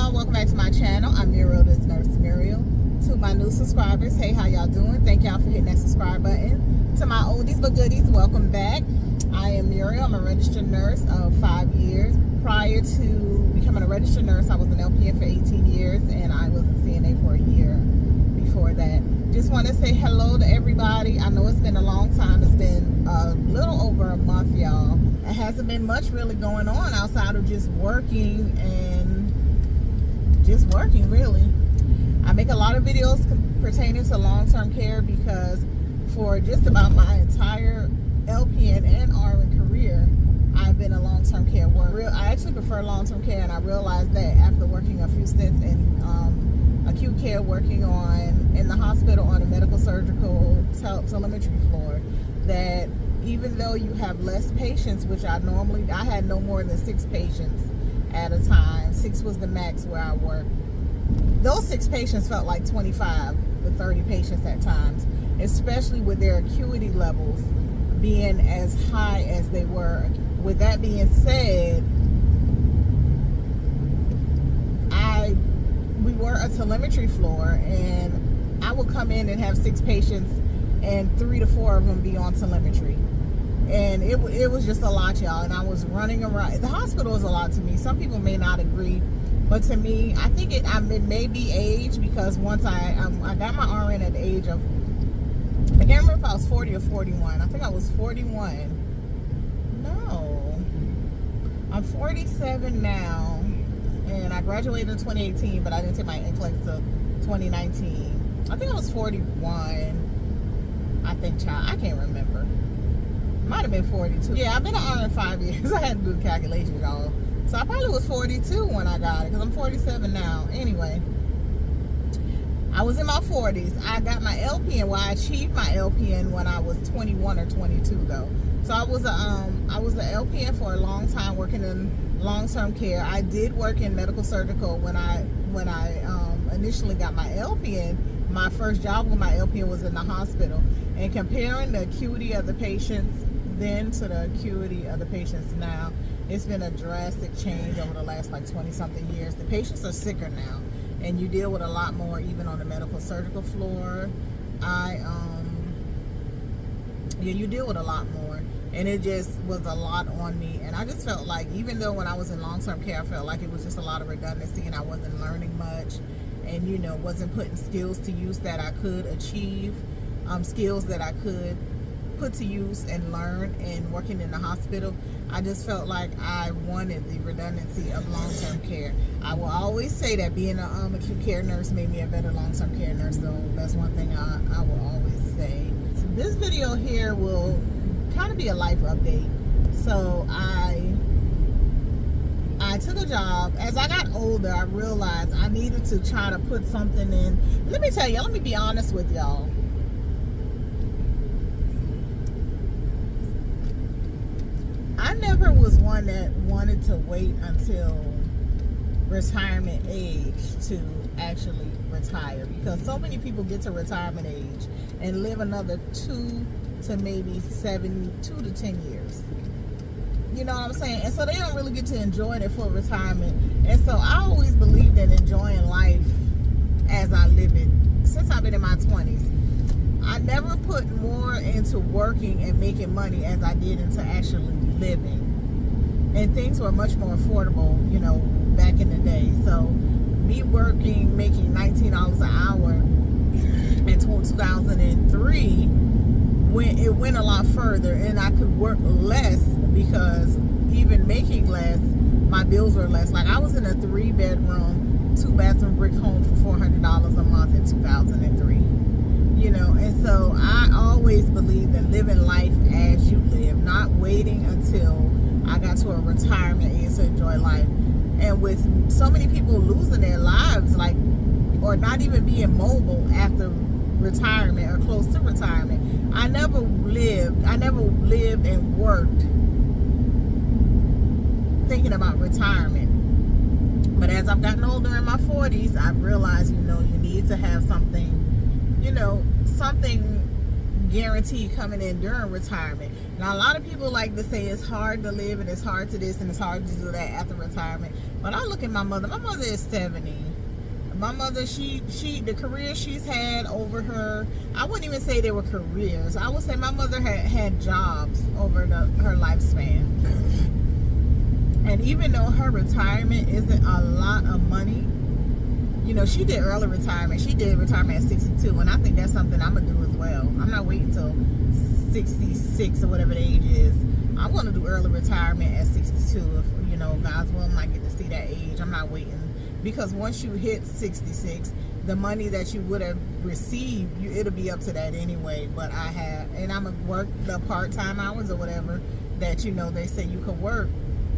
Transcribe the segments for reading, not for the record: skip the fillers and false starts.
y'all, welcome back to my channel. I'm Muriel, this nurse Muriel. To my new subscribers, hey, how y'all doing? Thank y'all for hitting that subscribe button. To my oldies but goodies, welcome back. I am Muriel. I'm a registered nurse of 5 years. Prior to becoming a registered nurse, I was an LPN for 18 years and I was a CNA for a year before that. Just want to say hello to everybody. I know it's been a long time. It's been a little over a month, y'all. It hasn't been much really going on outside of just working really. I make a lot of videos pertaining to long-term care because for just about my entire LPN and RN career, I've been a long-term care worker. I actually prefer long-term care, and I realized that after working a few stints in acute care, working in the hospital on a medical surgical telemetry floor, that even though you have less patients, which I had no more than 6 patients at a time. 6 was the max where I worked. Those 6 patients felt like 25 to 30 patients at times, especially with their acuity levels being as high as they were. With that being said, we were a telemetry floor, and I would come in and have 6 patients and 3 to 4 of them be on telemetry. And it was just a lot, y'all. And I was running around. The hospital is a lot to me. Some people may not agree, but to me, I think it may be age, because once I got my RN at the age of, I can't remember if I was 40 or 41. I think I was 41. No, I'm 47 now, and I graduated in 2018, but I didn't take my NCLEX till 2019. I think I was 41. I think, child, I can't remember. Might have been 42. Yeah, I've been an RN 5 years. I had to do the calculation, y'all. So I probably was 42 when I got it, because I'm 47 now. Anyway, I was in my 40s. I got my LPN. Well, I achieved my LPN when I was 21 or 22, though. So I was an LPN for a long time, working in long-term care. I did work in medical surgical when I initially got my LPN. My first job with my LPN was in the hospital. And comparing the acuity of the patients then to the acuity of the patients now, it's been a drastic change over the last like 20-something years. The patients are sicker now, and you deal with a lot more even on the medical surgical floor. You deal with a lot more, and it just was a lot on me. And I just felt like, even though when I was in long-term care, I felt like it was just a lot of redundancy, and I wasn't learning much, and wasn't putting skills to use that I could achieve, skills that I could put to use and learn in working in the hospital. I just felt like I wanted the redundancy of long-term care. I will always say that being an acute care nurse made me a better long-term care nurse, so that's one thing I will always say. So this video here will kind of be a life update. So I took a job. As I got older, I realized I needed to try to put something in. Let me tell you, let me be honest with y'all. I never was one that wanted to wait until retirement age to actually retire, because so many people get to retirement age and live another 2 to maybe 2 to 10 years. You know what I'm saying? And so they don't really get to enjoy their full retirement. And so I always believed in enjoying life as I live it since I've been in my 20s. I never put more into working and making money as I did into actually living. And things were much more affordable, back in the day. So me working, making $19 an hour in 2003, it went a lot further, and I could work less, because even making less, my bills were less. Like, I was in a 3-bedroom, 2-bathroom brick home for $400 a month in 2003. And so I always believed in living life as you live, not waiting until I got to a retirement age to enjoy life. And with so many people losing their lives, or not even being mobile after retirement or close to retirement, I never lived and worked thinking about retirement. But as I've gotten older in my 40s, I've realized, you need to have something, something guaranteed coming in during retirement. Now, a lot of people like to say it's hard to live and it's hard to this and it's hard to do that after retirement. But I look at my mother. My mother is 70. My mother, the career she's had over her, I wouldn't even say they were careers. I would say my mother had jobs over her lifespan. And even though her retirement isn't a lot of money, you know, she did early retirement. She did retirement at 62, and I think that's something I'm going to do as well. I'm not waiting till 66 or whatever the age is. I'm going to do early retirement at 62. If, you know, God's will, I might get to see that age. I'm not waiting. Because once you hit 66, the money that you would have received, it'll be up to that anyway. But and I'm going to work the part-time hours or whatever that, you know, they say you could work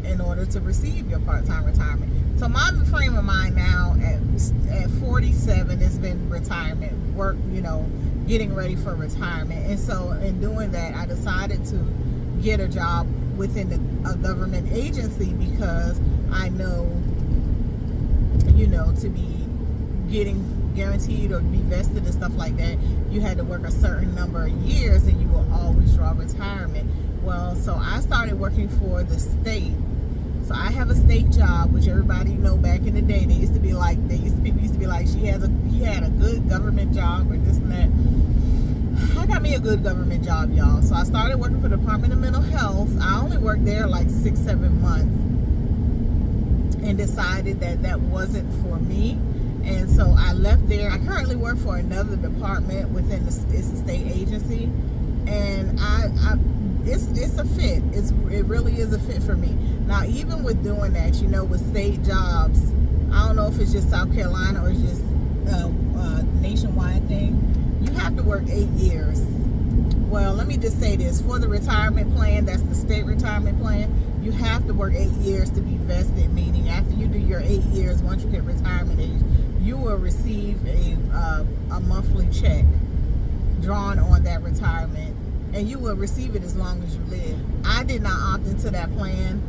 in order to receive your part-time retirement. So my frame of mind now at 47 has been retirement, work, you know, getting ready for retirement. And so in doing that, I decided to get a job within a government agency because I know, you know, to be getting guaranteed or be vested and stuff like that, you had to work a certain number of years and you will always draw retirement. Well, so I started working for the state. So I have a state job, which everybody know back in the day, people used to be like, he had a good government job or this and that. I got me a good government job, y'all. So I started working for the Department of Mental Health. I only worked there like 6-7 months and decided that wasn't for me. And so I left there. I currently work for another department within it's a state agency, and it's a fit. It really is a fit for me. Now, even with doing that, you know, with state jobs, I don't know if it's just South Carolina or it's just a nationwide thing. You have to work 8 years. Well, let me just say this. For the retirement plan, that's the state retirement plan, you have to work 8 years to be vested, meaning after you do your 8 years, once you hit retirement age, you will receive a monthly check drawn on that retirement, and you will receive it as long as you live. I did not opt into that plan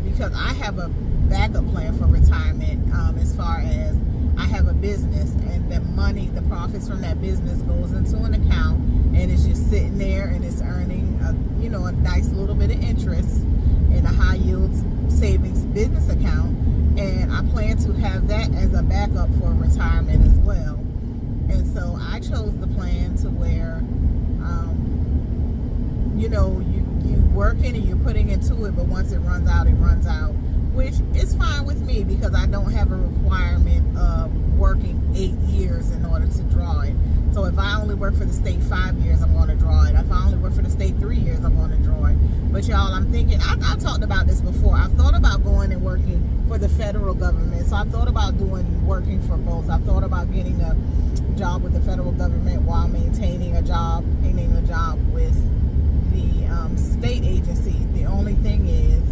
because I have a backup plan for retirement as far as I have a business, and the money, the profits from that business goes into an account, and it's just sitting there, and it's earning a nice little bit of interest in a high yield savings business account. And I plan to have that as a backup for retirement as well. And so I chose the plan to where you working and you're putting into it, but once it runs out, which is fine with me because I don't have a requirement of working 8 years in order to draw it. So if I only work for the state 5 years, I'm going to draw it. If I only work for the state 3 years, I'm going to draw it. But y'all, I'm thinking, I've talked about this before. I've thought about going and working for the federal government. So I've thought about working for both. I've thought about getting a job with the federal government while maintaining a job with the state agency. The only thing is,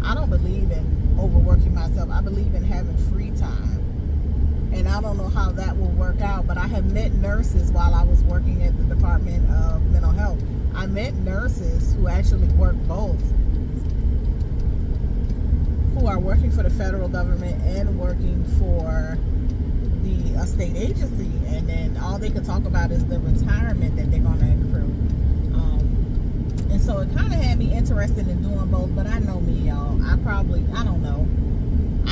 I don't believe in overworking myself. I believe in having free time. And I don't know how that will work out, but I have met nurses while I was working at the Department of Mental Health. I met nurses who actually work both, who are working for the federal government and working for a state agency, and then all they can talk about is the retirement that they're going to accrue. And so it kind of had me interested in doing both, but I know me, y'all. I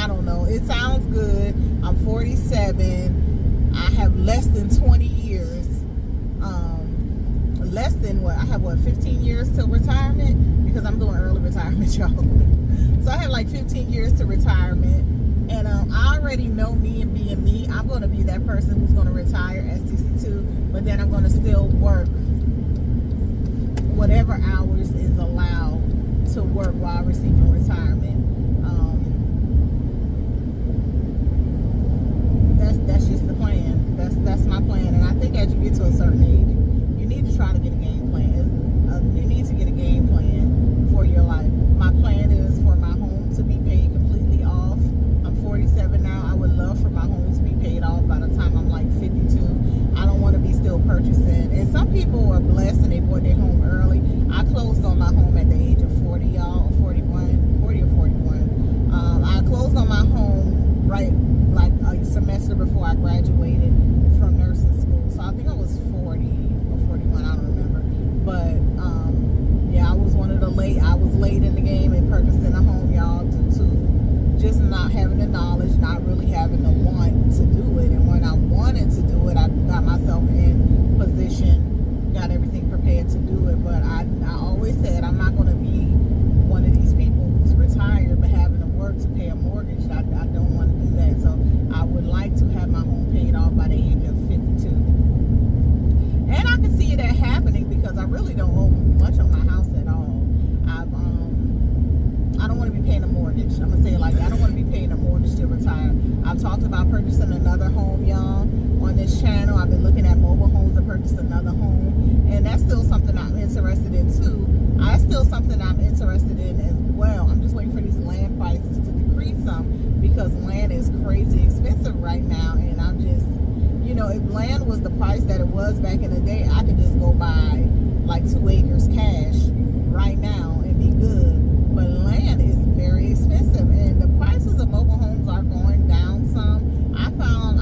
don't know. It sounds good. I'm 47. I have less than 20 years. Less than what? I have 15 years till retirement because I'm doing early retirement, y'all. So I have like 15 years to retirement. And I already know me and being me. I'm going to be that person who's going to retire at 62, but then I'm going to still work whatever hours is allowed to work while receiving retirement. That's just the plan. That's my plan. And I think as you get to a certain age, you need to try to get a game plan. You need to get a game plan for your life. My plan is for my home to be paid completely off. I'm 47 now. I would love for my home to be paid off by the time I'm like 52. I don't want to be still purchasing. And some people are blessed and they bought their home early. I closed on my home at the age of 40, y'all, 40 or 41. I closed on my home right like a semester before I graduated from nursing school. So I think I was 40 or 41, I don't remember. But yeah, I was late in the game in purchasing a home, y'all. not really having the want to do it. And when I wanted to do it, I got myself in position, got everything prepared to do it. But I always said I'm not going to be one of these people who's retired but having to work to pay a mortgage. I don't want to do that. So I would like to have my home paid off by the age of 52. And I can see that happening because I really don't owe much on my house at all. I don't want to be paying a mortgage. I'm going to say it like that. I don't want to be paying a mortgage to retire. I've talked about purchasing another home, y'all, on this channel. I've been looking at mobile homes to purchase another home. And that's still something I'm interested in, too. That's still something I'm interested in as well. I'm just waiting for these land prices to decrease some because land is crazy expensive right now. And I'm just, you know, if land was the price that it was back in the day, I could just go buy like 2 acres cash right now and be good. But land is very expensive, and the prices of mobile homes are going down some. I found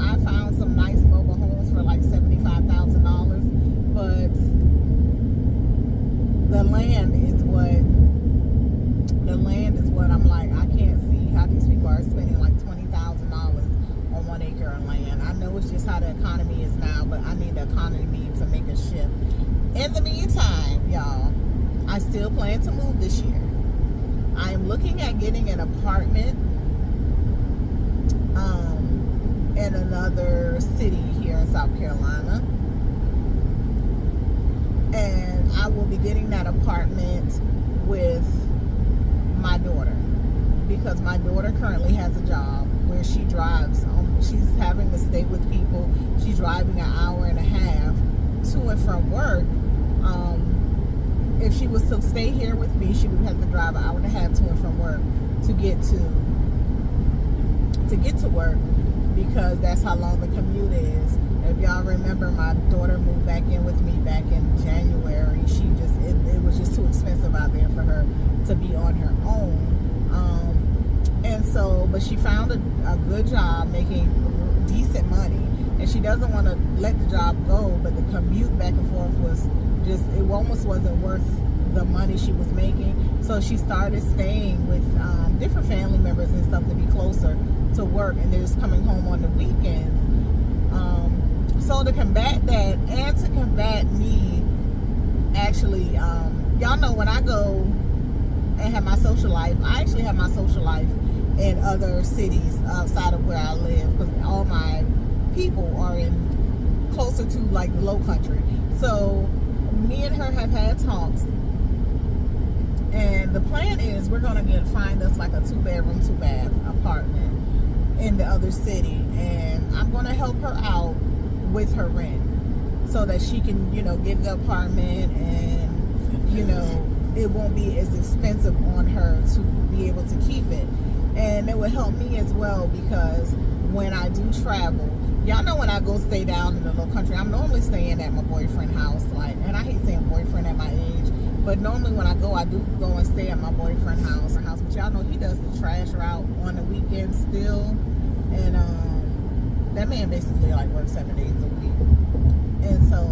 some nice mobile homes for like $75,000, but the land is what I'm like, I can't see how these people are spending like $20,000 on 1 acre of land. I know it's just how the economy is now, but I need the economy to make a shift. In the meantime, y'all, I still plan to move this year. I am looking at getting an apartment in another city here in South Carolina. And I will be getting that apartment with my daughter because my daughter currently has a job where she drives. She's having to stay with people. She's driving an hour and a half to and from work. If she was to stay here with me, she would have to drive an hour and a half to and from work to get to work because that's how long the commute is. If y'all remember, my daughter moved back in with me back in January. It was just too expensive out there for her to be on her own. And so, but she found a good job making decent money, and she doesn't want to let the job go, but the commute back and forth was just, it almost wasn't worth the money she was making. So she started staying with different family members and stuff to be closer to work, and they're just coming home on the weekends. So to combat that, and to combat me actually, y'all know when I go and have my social life, I actually have my social life in other cities outside of where I live because all my people are in closer to like the low country. So me and her have had talks, and the plan is we're gonna find us like a 2-bedroom, 2-bath apartment in the other city, and I'm gonna help her out with her rent so that she can, you know, get the apartment, and you know, it won't be as expensive on her to be able to keep it. And it will help me as well because when I do travel, y'all know when I go stay down in the low country, I'm normally staying at my boyfriend's house, like, and I hate saying boyfriend at my age, but normally when I do go and stay at my boyfriend's house. But y'all know he does the trash route on the weekends still, and that man basically like works 7 days a week. And so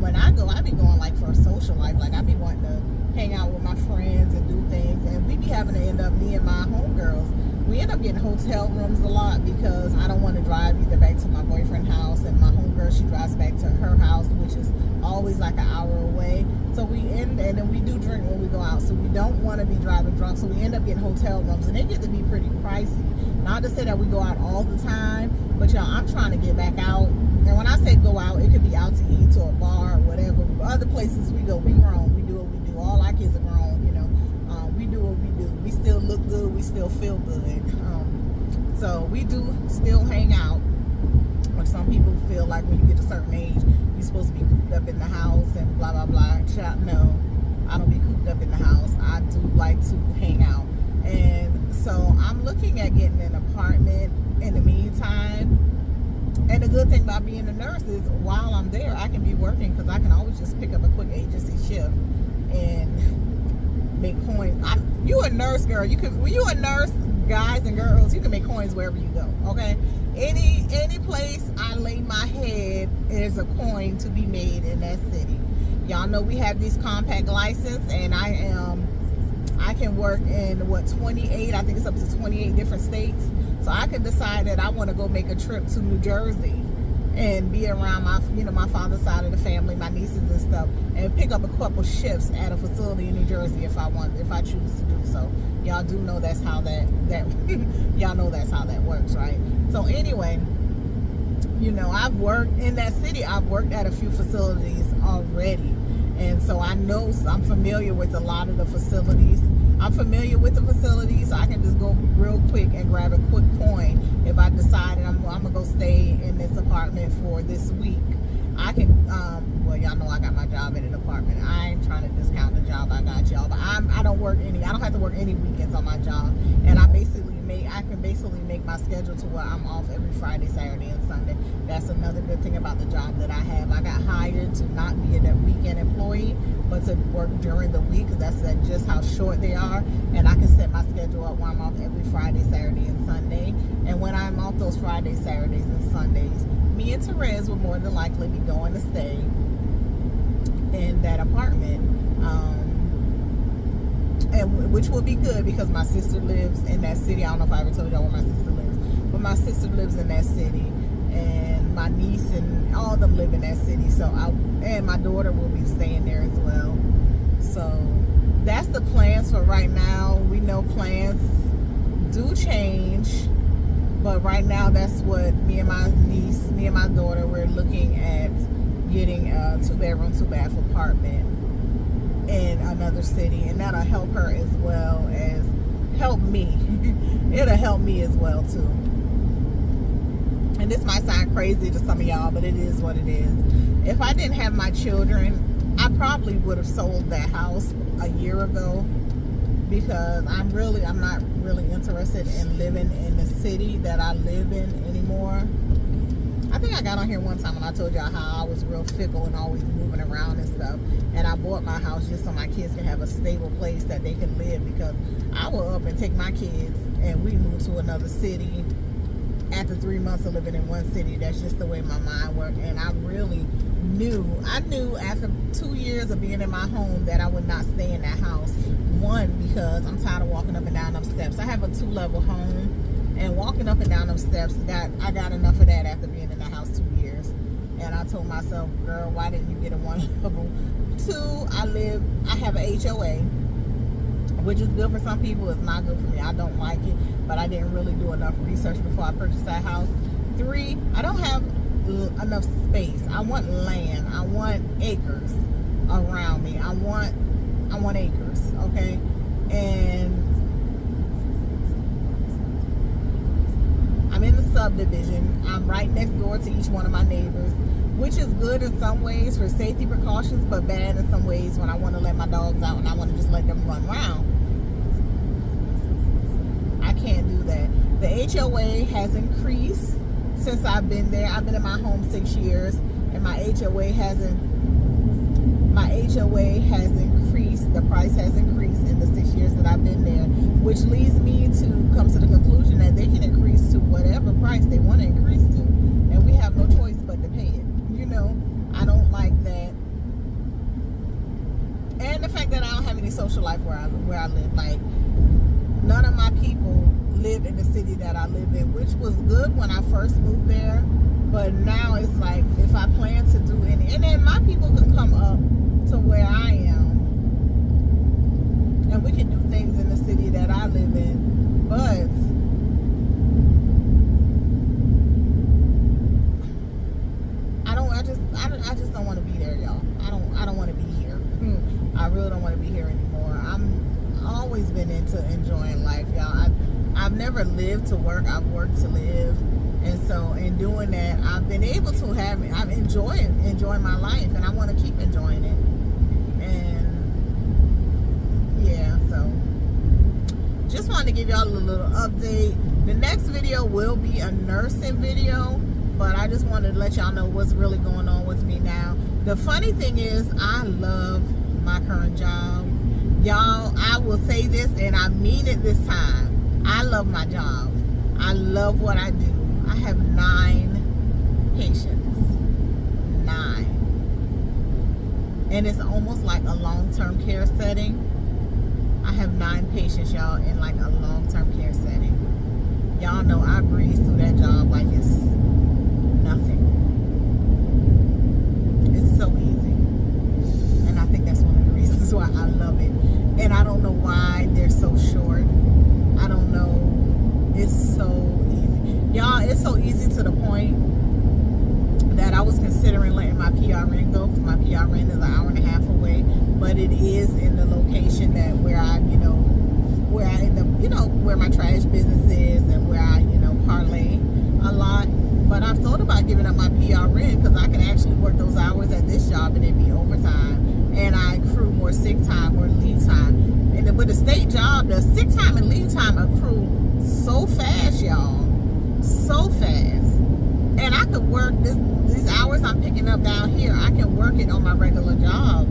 when I go, I be going like for a social life, like I be wanting to hang out with my friends and do things, and we be having to end up, me and my homegirls, we end up getting hotel rooms a lot because I don't want to drive either back to my boyfriend's house, and my homegirl, she drives back to her house, which is always like an hour away. So we end, and then we do drink when we go out, so we don't want to be driving drunk, so we end up getting hotel rooms, and they get to be pretty pricey. Not to say that we go out all the time, but y'all, I'm trying to get back out. And when I say go out, it could be out to eat, to a bar, or whatever. Other places we go, we grown, we do what we do. All our kids are grown, you know. We do what we do. We still look good, we still feel good. So we do still hang out. But some people feel like when you get a certain age, you're supposed to be cooped up in the house and blah, blah, blah. No, I don't be cooped up in the house. I do like to hang out. And so I'm looking at getting an apartment in the meantime. And the good thing about being a nurse is while I'm there, I can be working because I can always just pick up a quick agency shift and make coins. You a nurse, girl. When you a nurse, guys and girls, you can make coins wherever you go. Okay, any place I lay my head, there's a coin to be made in that city. Y'all know we have this compact license, and I am I can work in, what, 28, I think it's up to 28 different states. So I can decide that I want to go make a trip to New Jersey and be around my, my father's side of the family, my nieces and stuff, and pick up a couple shifts at a facility in New Jersey if I choose to do so. Y'all do know that's how that y'all know that's how that works, right? So anyway, I've worked in that city. I've worked at a few facilities already, and so I'm familiar with a lot of the facilities. I'm familiar with the facilities. So I can just go real quick and grab a quick coin if I decided I'm gonna go stay in this apartment for this week. I can, well, y'all know I got my job in an apartment. I ain't trying to discount the job I got, y'all, but I don't have to work any weekends on my job, and I can basically make my schedule to where I'm off every Friday, Saturday, and Sunday. That's another good thing about the job that I have. I got hired to not be a weekend employee, but to work during the week, because that's just how short they are, and I can set my schedule up where I'm off every Friday, Saturday, and Sunday. And when I'm off those Fridays, Saturdays, and Sundays, me and Therese will more than likely be going to stay in that apartment, and which will be good because my sister lives in that city. I don't know if I ever told y'all where my sister lives, but my sister lives in that city, and my niece and all of them live in that city. So and my daughter will be staying there as well. So that's the plans for right now. We know plans do change, but right now that's what me and my daughter, we're looking at getting a 2-bedroom, 2-bath apartment in another city, and that'll help her as well as help me. It'll help me as well too. And this might sound crazy to some of y'all, but it is what it is. If I didn't have my children, I probably would have sold that house a year ago, because I'm not really interested in living in the city that I live in anymore. I think I got on here one time and I told y'all how I was real fickle and always moving around and stuff, and I bought my house just so my kids can have a stable place that they can live, because I will up and take my kids and we move to another city after 3 months of living in one city. That's just the way my mind works. And I knew after 2 years of being in my home that I would not stay in that house. One, because I'm tired of walking up and down them steps. I have a 2-level home, and walking up and down them steps, I got enough of that after being in the house 2 years. And I told myself, girl, why didn't you get a 1-level? 2, I have a HOA, which is good for some people. It's not good for me. I don't like it, but I didn't really do enough research before I purchased that house. 3, I don't have enough space. I want land. I want acres around me. I want acres, okay? And I'm in the subdivision. I'm right next door to each one of my neighbors, which is good in some ways for safety precautions, but bad in some ways when I want to let my dogs out and I want to just let them run around. I can't do that. The HOA has increased since I've been there. I've been in my home 6 years, and my HOA has increased. The price has increased in the 6 years that I've been there, which leads me to come to the conclusion that they can increase to whatever price they want to increase to, and we have no choice but to pay it. I don't like that. And the fact that I don't have any social life where I live. Like, none of my people live in the city that I live in, which was good when I first moved there, but now it's like, if I plan to do any, and then my people can come up to where I am, and we can do things in the city that I live in, but I just don't want to be there, y'all. I don't want to be here. I really don't want to be here anymore. I've always been into enjoying life, y'all. I've never lived to work. I've worked to live, and so in doing that, I've been able to I'm enjoying my life, and I want to keep enjoying it. And yeah, so just wanted to give y'all a little update. The next video will be a nursing video, but I just wanted to let y'all know what's really going on with me now. The funny thing is, I love my current job. Y'all, I will say this, and I mean it this time. I love my job. I love what I do. I have 9 patients. 9. And it's almost like a long-term care setting. I have 9 patients, y'all, in like a long-term care setting. Y'all know I breeze through that job like it's nothing. It's so easy. And I think that's one of the reasons why I love it. And I don't know why they're so short. I don't know. It's so easy. Y'all, it's so easy to the point that I was considering letting my PRN go, because my PRN is an hour and a half away, but it is in the location that where I end up, where my trash business is and where I, parlay a lot. But I've thought about giving up my PRN because I can actually work those hours at this job and it'd be overtime, and I accrue more sick time or leave time. And with the state job, the sick time and leave time accrue so fast, y'all, so fast. And I could work these hours I'm picking up down here. I can work it on my regular job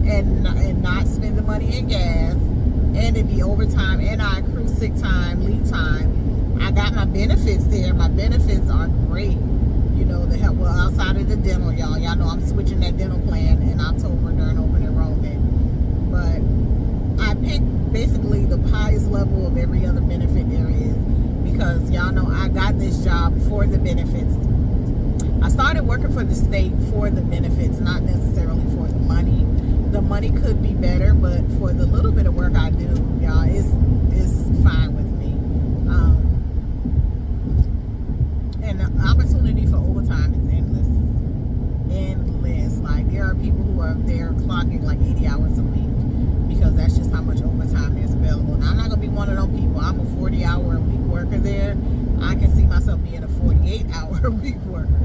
and not spend the money in gas, and it'd be overtime, and I accrue sick time, leave time. I got my benefits there. My benefits are great. The help, well, outside of the dental, y'all know I'm switching that dental plan in October during open enrollment. But I picked basically the highest level of every other benefit there is, because y'all know I got this job for the benefits. I started working for the state for the benefits, not necessarily for the money. The money could be better, but for the little bit of work I do, y'all, it's fine with me. And the opportunity for overtime is endless. Like, there are people who are there clocking like 80 hours a week, because that's just how much overtime is available. Now, I'm not going to be one of those people. I'm a 40-hour-a-week worker there. I can see myself being a 48-hour-a-week worker.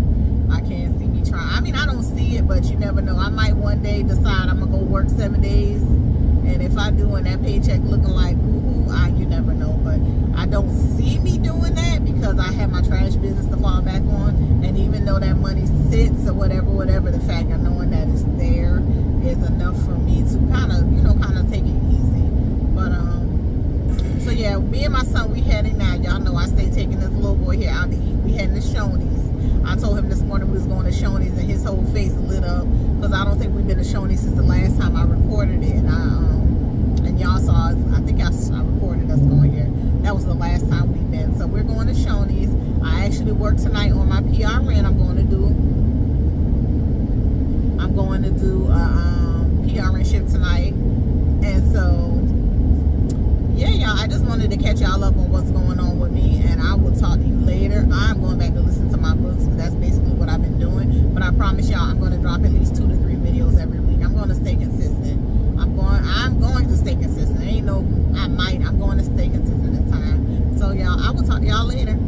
I can't see me trying. I mean, I don't see it, but you never know. I might one day decide I'm going to go work 7 days. And if I do, and that paycheck looking like woo-hoo, you never know. But I don't see me doing that, because I have my trash business to fall back on. And even though that money sits or whatever, the fact of knowing that it's there is enough for me to kind of take it easy. But, so yeah, me and my son, we heading now. Y'all know I stay taking this little boy here out to eat. We heading to Shoney's. I told him this morning we was going to Shoney's, and his whole face lit up, because I don't think we've been to Shoney's since the last time I recorded it. And y'all saw us, I think I recorded us going here. That was the last time we've been. So we're going to Shoney's. I actually work tonight on my PRN. I'm going to do a PRN shift tonight. And so, yeah, y'all, I just wanted to catch y'all up on what's going on with me, and I will talk to you later. I'm going back to listen to my books, because that's basically what I've been doing. But I promise y'all, I'm going to drop at least 2 to 3 videos every week. I'm going to stay consistent. I'm going to stay consistent. I'm going to stay consistent this time. So, y'all, I will talk to y'all later.